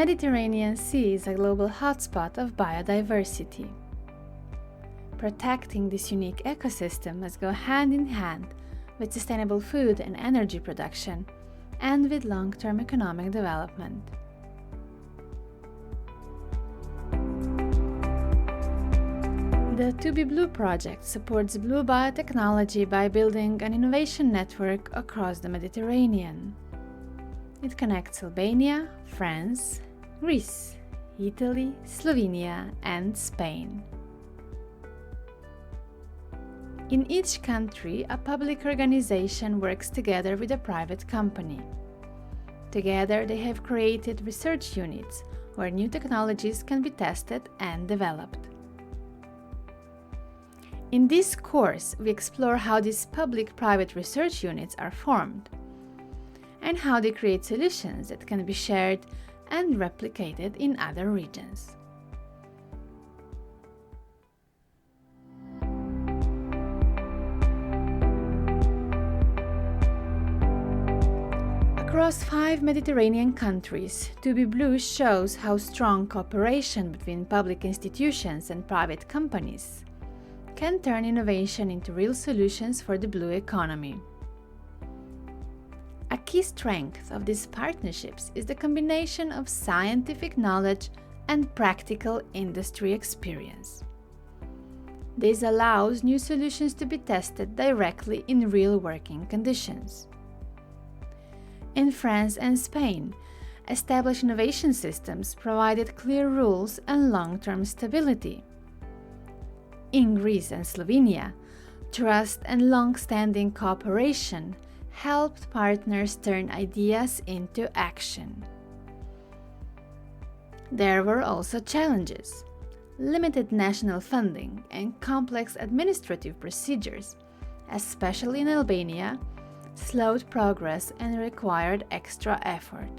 Mediterranean Sea is a global hotspot of biodiversity. Protecting this unique ecosystem must go hand in hand with sustainable food and energy production and with long-term economic development. The To Be Blue project supports blue biotechnology by building an innovation network across the Mediterranean. It connects Albania, France, Greece, Italy, Slovenia and Spain. In each country, a public organization works together with a private company. Together, they have created research units where new technologies can be tested and developed. In this course, we explore how these public-private research units are formed and how they create solutions that can be shared and replicated in other regions. Across 5 Mediterranean countries, To Be Blue shows how strong cooperation between public institutions and private companies can turn innovation into real solutions for the blue economy. A key strength of these partnerships is the combination of scientific knowledge and practical industry experience. This allows new solutions to be tested directly in real working conditions. In France and Spain, established innovation systems provided clear rules and long-term stability. In Greece and Slovenia, trust and long-standing cooperation helped partners turn ideas into action. There were also challenges. Limited national funding and complex administrative procedures, especially in Albania, slowed progress and required extra effort.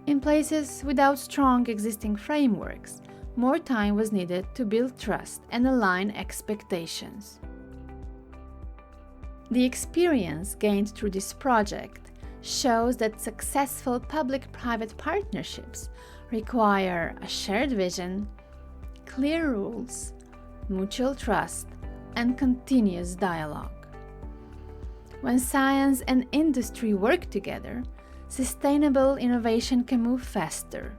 In places without strong existing frameworks, more time was needed to build trust and align expectations. The experience gained through this project shows that successful public-private partnerships require a shared vision, clear rules, mutual trust, and continuous dialogue. When science and industry work together, sustainable innovation can move faster,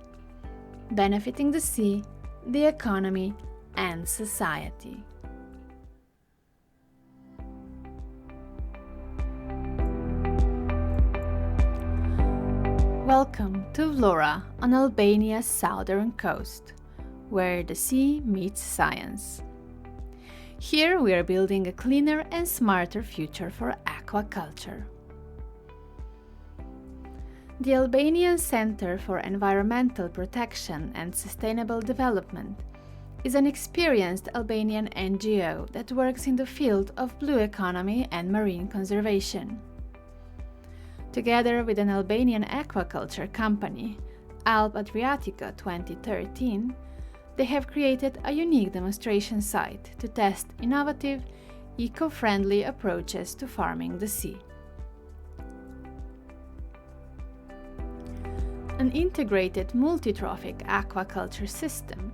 benefiting the sea, the economy, and society. Welcome to Vlora on Albania's southern coast, where the sea meets science. Here we are building a cleaner and smarter future for aquaculture. The Albanian Center for Environmental Protection and Sustainable Development is an experienced Albanian NGO that works in the field of blue economy and marine conservation. Together with an Albanian aquaculture company, Alp Adriatica 2013, they have created a unique demonstration site to test innovative, eco-friendly approaches to farming the sea. An integrated multitrophic aquaculture system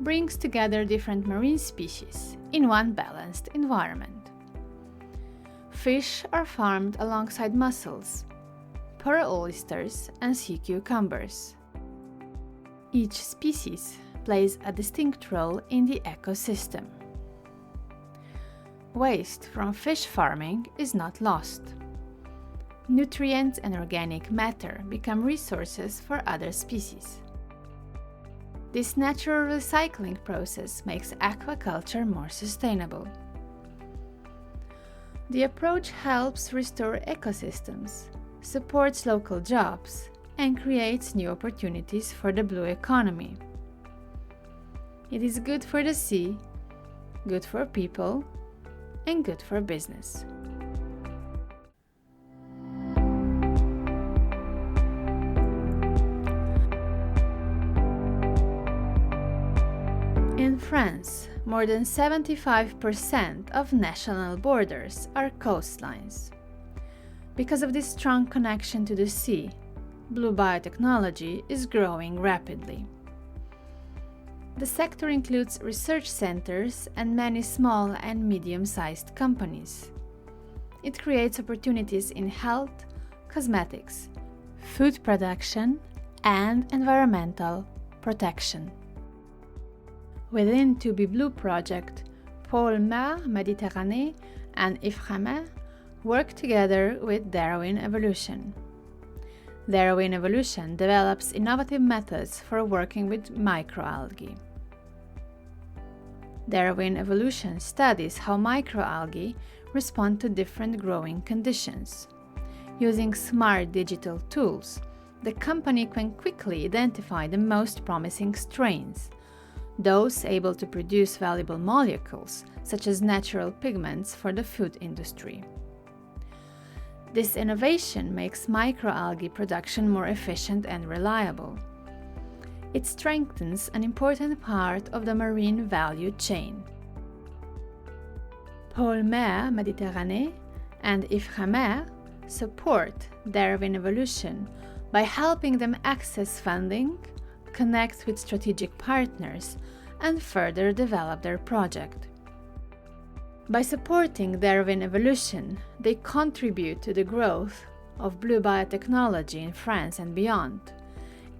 brings together different marine species in one balanced environment. Fish are farmed alongside mussels, pearl oysters, and sea cucumbers. Each species plays a distinct role in the ecosystem. Waste from fish farming is not lost. Nutrients and organic matter become resources for other species. This natural recycling process makes aquaculture more sustainable. The approach helps restore ecosystems, supports local jobs, and creates new opportunities for the blue economy. It is good for the sea, good for people, and good for business. In France, more than 75% of national borders are coastlines. Because of this strong connection to the sea, blue biotechnology is growing rapidly. The sector includes research centers and many small and medium-sized companies. It creates opportunities in health, cosmetics, food production, and environmental protection. Within 2B Blue project, Pôle Mer Méditerranée and IFREMED work together with Darwin Evolution. Darwin Evolution develops innovative methods for working with microalgae. Darwin Evolution studies how microalgae respond to different growing conditions. Using smart digital tools, the company can quickly identify the most promising strains, those able to produce valuable molecules, such as natural pigments for the food industry. This innovation makes microalgae production more efficient and reliable. It strengthens an important part of the marine value chain. Pôle Mer Méditerranée and IFREMED support Darwin Evolution by helping them access funding, connect with strategic partners, and further develop their project. By supporting Darwin Evolution, they contribute to the growth of blue biotechnology in France and beyond.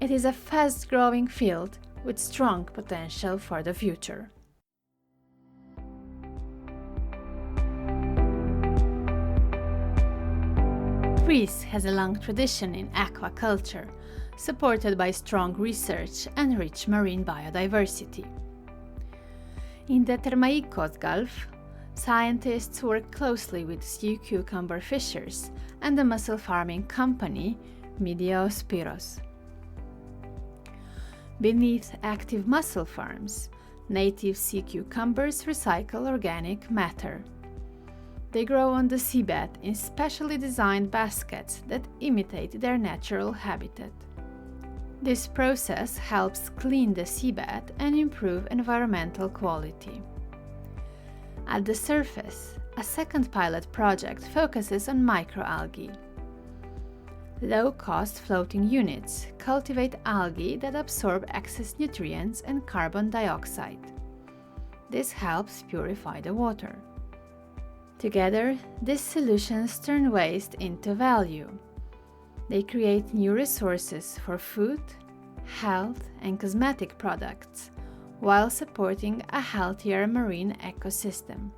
It is a fast-growing field with strong potential for the future. Greece has a long tradition in aquaculture, supported by strong research and rich marine biodiversity. In the Thermaikos Gulf, scientists work closely with sea cucumber fishers and the mussel farming company Spiros. Beneath active mussel farms, native sea cucumbers recycle organic matter. They grow on the seabed in specially designed baskets that imitate their natural habitat. This process helps clean the seabed and improve environmental quality. At the surface, a second pilot project focuses on microalgae. Low-cost floating units cultivate algae that absorb excess nutrients and carbon dioxide. This helps purify the water. Together, these solutions turn waste into value. They create new resources for food, health, and cosmetic products, while supporting a healthier marine ecosystem.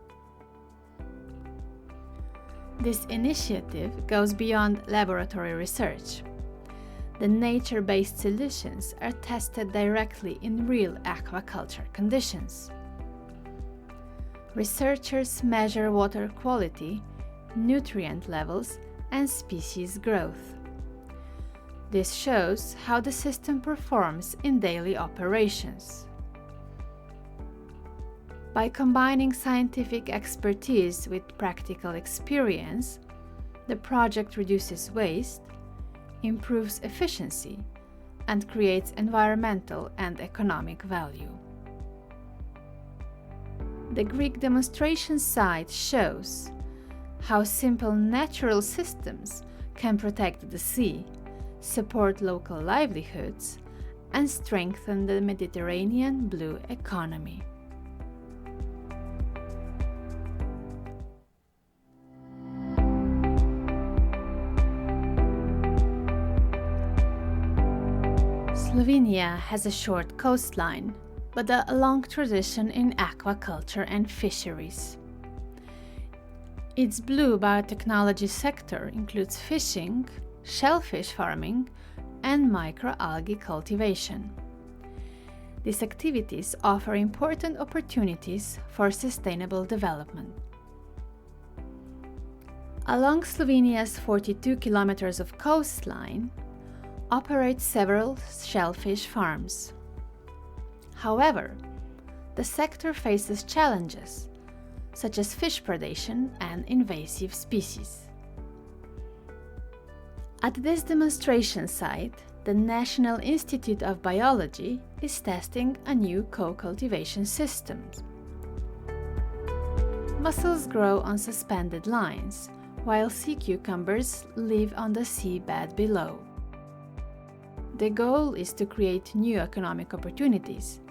This initiative goes beyond laboratory research. The nature-based solutions are tested directly in real aquaculture conditions. Researchers measure water quality, nutrient levels, and species growth. This shows how the system performs in daily operations. By combining scientific expertise with practical experience, the project reduces waste, improves efficiency, and creates environmental and economic value. The Greek demonstration site shows how simple natural systems can protect the sea, support local livelihoods, and strengthen the Mediterranean blue economy. Slovenia has a short coastline, but a long tradition in aquaculture and fisheries. Its blue biotechnology sector includes fishing, shellfish farming, and microalgae cultivation. These activities offer important opportunities for sustainable development. Along Slovenia's 42 kilometers of coastline, operate several shellfish farms. However, the sector faces challenges, such as fish predation and invasive species. At this demonstration site, the National Institute of Biology is testing a new co-cultivation system. Mussels grow on suspended lines, while sea cucumbers live on the seabed below. The goal is to create new economic opportunities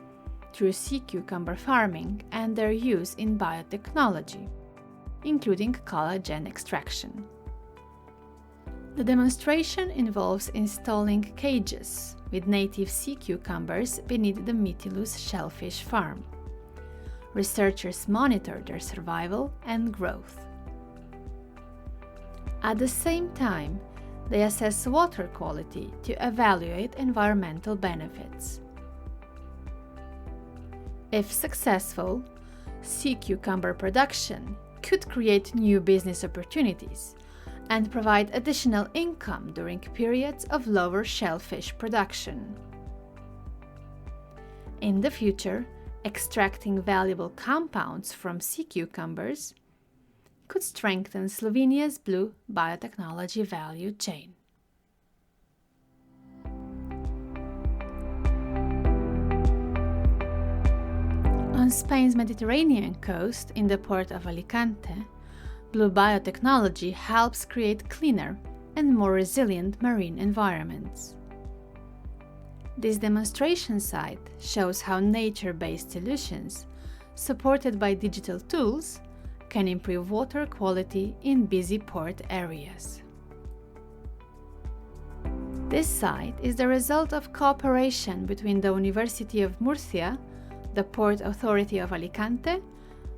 through sea cucumber farming and their use in biotechnology, including collagen extraction. The demonstration involves installing cages with native sea cucumbers beneath the Mytilus shellfish farm. Researchers monitor their survival and growth. At the same time, they assess water quality to evaluate environmental benefits. If successful, sea cucumber production could create new business opportunities and provide additional income during periods of lower shellfish production. In the future, extracting valuable compounds from sea cucumbers could strengthen Slovenia's blue biotechnology value chain. On Spain's Mediterranean coast, in the port of Alicante, blue biotechnology helps create cleaner and more resilient marine environments. This demonstration site shows how nature-based solutions, supported by digital tools, can improve water quality in busy port areas. This site is the result of cooperation between the University of Murcia, the Port Authority of Alicante,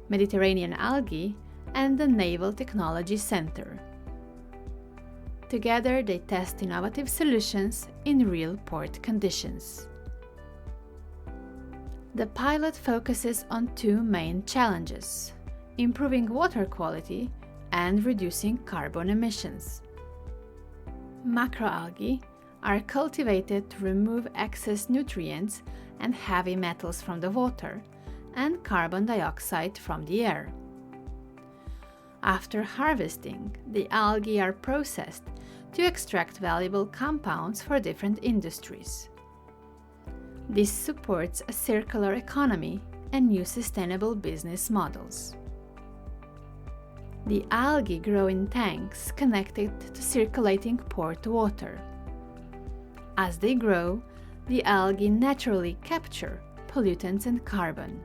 Mediterranean Algae, and the Naval Technology Center. Together, they test innovative solutions in real port conditions. The pilot focuses on two main challenges: improving water quality and reducing carbon emissions. Macroalgae are cultivated to remove excess nutrients and heavy metals from the water and carbon dioxide from the air. After harvesting, the algae are processed to extract valuable compounds for different industries. This supports a circular economy and new sustainable business models. The algae grow in tanks connected to circulating port water. As they grow, the algae naturally capture pollutants and carbon.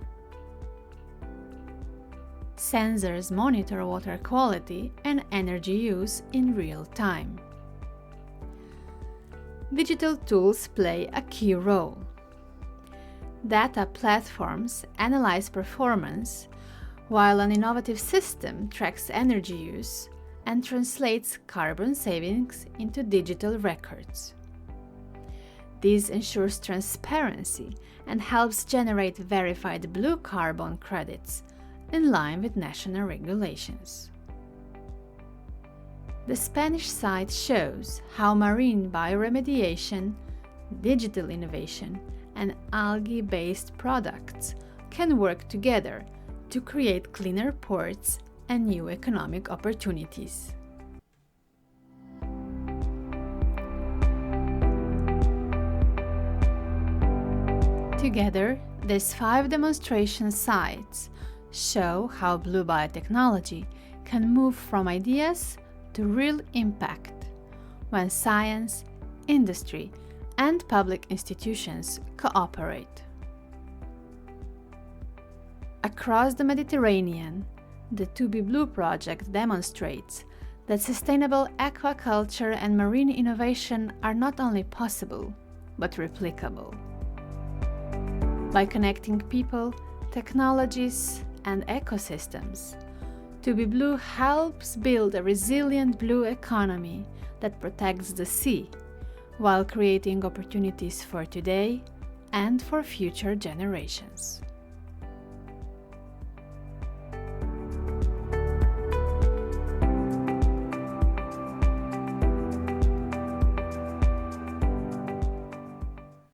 Sensors monitor water quality and energy use in real time. Digital tools play a key role. Data platforms analyze performance, while an innovative system tracks energy use and translates carbon savings into digital records. This ensures transparency and helps generate verified blue carbon credits in line with national regulations. The Spanish site shows how marine bioremediation, digital innovation, and algae-based products can work together to create cleaner ports and new economic opportunities. Together, these 5 demonstration sites show how blue biotechnology can move from ideas to real impact when science, industry, and public institutions cooperate. Across the Mediterranean, the To Be Blue project demonstrates that sustainable aquaculture and marine innovation are not only possible, but replicable. By connecting people, technologies, and ecosystems, To Be Blue helps build a resilient blue economy that protects the sea, while creating opportunities for today and for future generations.